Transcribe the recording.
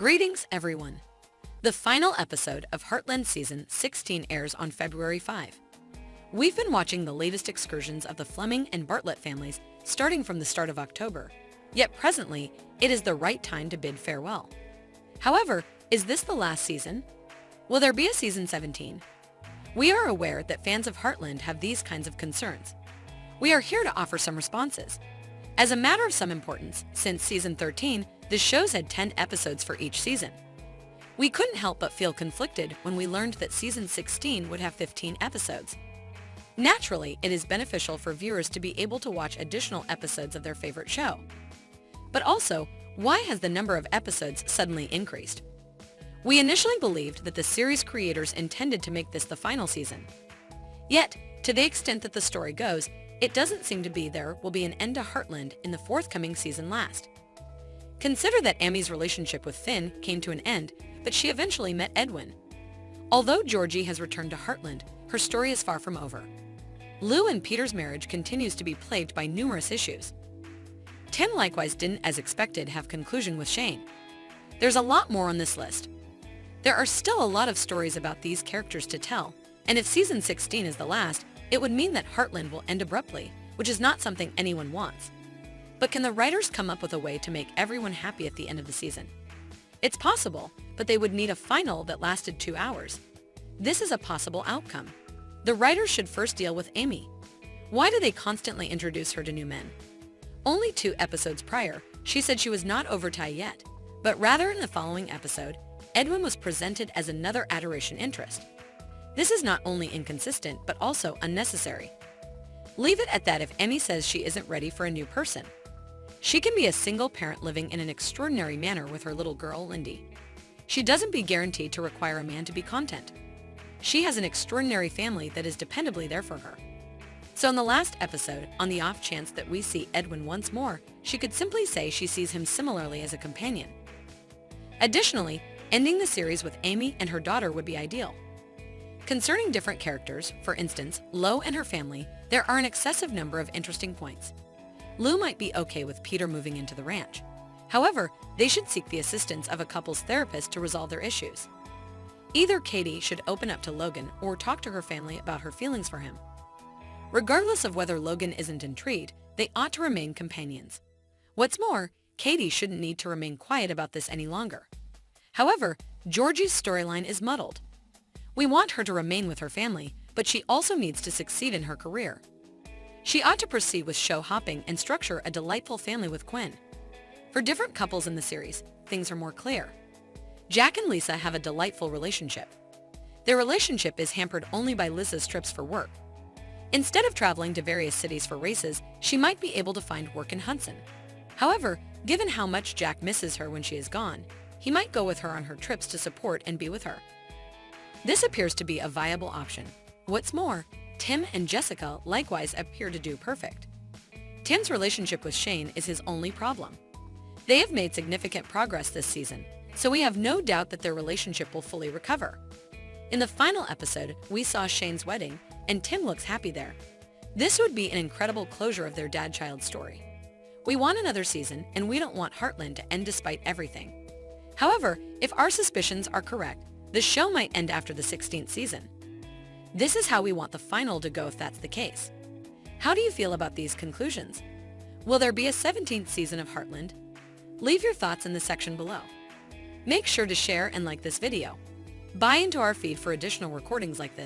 Greetings, everyone. The final episode of Heartland Season 16 airs on February 5. We've been watching the latest excursions of the Fleming and Bartlett families starting from the start of October, yet presently, it is the right time to bid farewell. However, is this the last season? Will there be a Season 17? We are aware that fans of Heartland have these kinds of concerns. We are here to offer some responses. As a matter of some importance, since Season 13, the shows had 10 episodes for each season. We couldn't help but feel conflicted when we learned that Season 16 would have 15 episodes. Naturally, it is beneficial for viewers to be able to watch additional episodes of their favorite show. But also, why has the number of episodes suddenly increased? We initially believed that the series creators intended to make this the final season. Yet, to the extent that the story goes, it doesn't seem to be there will be an end to Heartland in the forthcoming season last. Consider that Amy's relationship with Finn came to an end, but she eventually met Edwin. Although Georgie has returned to Heartland, her story is far from over. Lou and Peter's marriage continues to be plagued by numerous issues. Tim likewise didn't, as expected, have conclusion with Shane. There's a lot more on this list. There are still a lot of stories about these characters to tell, and if Season 16 is the last, it would mean that Heartland will end abruptly, which is not something anyone wants. But can the writers come up with a way to make everyone happy at the end of the season? It's possible, but they would need a final that lasted 2 hours. This is a possible outcome. The writers should first deal with Amy. Why do they constantly introduce her to new men? Only 2 episodes prior, she said she was not over Ty yet, but rather in the following episode, Edwin was presented as another adoration interest. This is not only inconsistent, but also unnecessary. Leave it at that if Amy says she isn't ready for a new person. She can be a single parent living in an extraordinary manner with her little girl, Lindy. She doesn't be guaranteed to require a man to be content. She has an extraordinary family that is dependably there for her. So in the last episode, on the off chance that we see Edwin once more, she could simply say she sees him similarly as a companion. Additionally, ending the series with Amy and her daughter would be ideal. Concerning different characters, for instance, Lo and her family, there are an excessive number of interesting points. Lou might be okay with Peter moving into the ranch. However, they should seek the assistance of a couple's therapist to resolve their issues. Either Katie should open up to Logan or talk to her family about her feelings for him. Regardless of whether Logan isn't intrigued, they ought to remain companions. What's more, Katie shouldn't need to remain quiet about this any longer. However, Georgie's storyline is muddled. We want her to remain with her family, but she also needs to succeed in her career. She ought to proceed with show hopping and structure a delightful family with Quinn. For different couples in the series, things are more clear. Jack and Lisa have a delightful relationship. Their relationship is hampered only by Lisa's trips for work. Instead of traveling to various cities for races, she might be able to find work in Hudson. However, given how much Jack misses her when she is gone, he might go with her on her trips to support and be with her. This appears to be a viable option. What's more, Tim and Jessica likewise appear to do perfect. Tim's relationship with Shane is his only problem. They have made significant progress this season, so we have no doubt that their relationship will fully recover. In the final episode, we saw Shane's wedding, and Tim looks happy there. This would be an incredible closure of their dad-child story. We want another season, and we don't want Heartland to end despite everything. However, if our suspicions are correct, the show might end after the 16th season. This is how we want the final to go if that's the case. How do you feel about these conclusions? Will there be a 17th season of Heartland? Leave your thoughts in the section below. Make sure to share and like this video. Buy into our feed for additional recordings like this.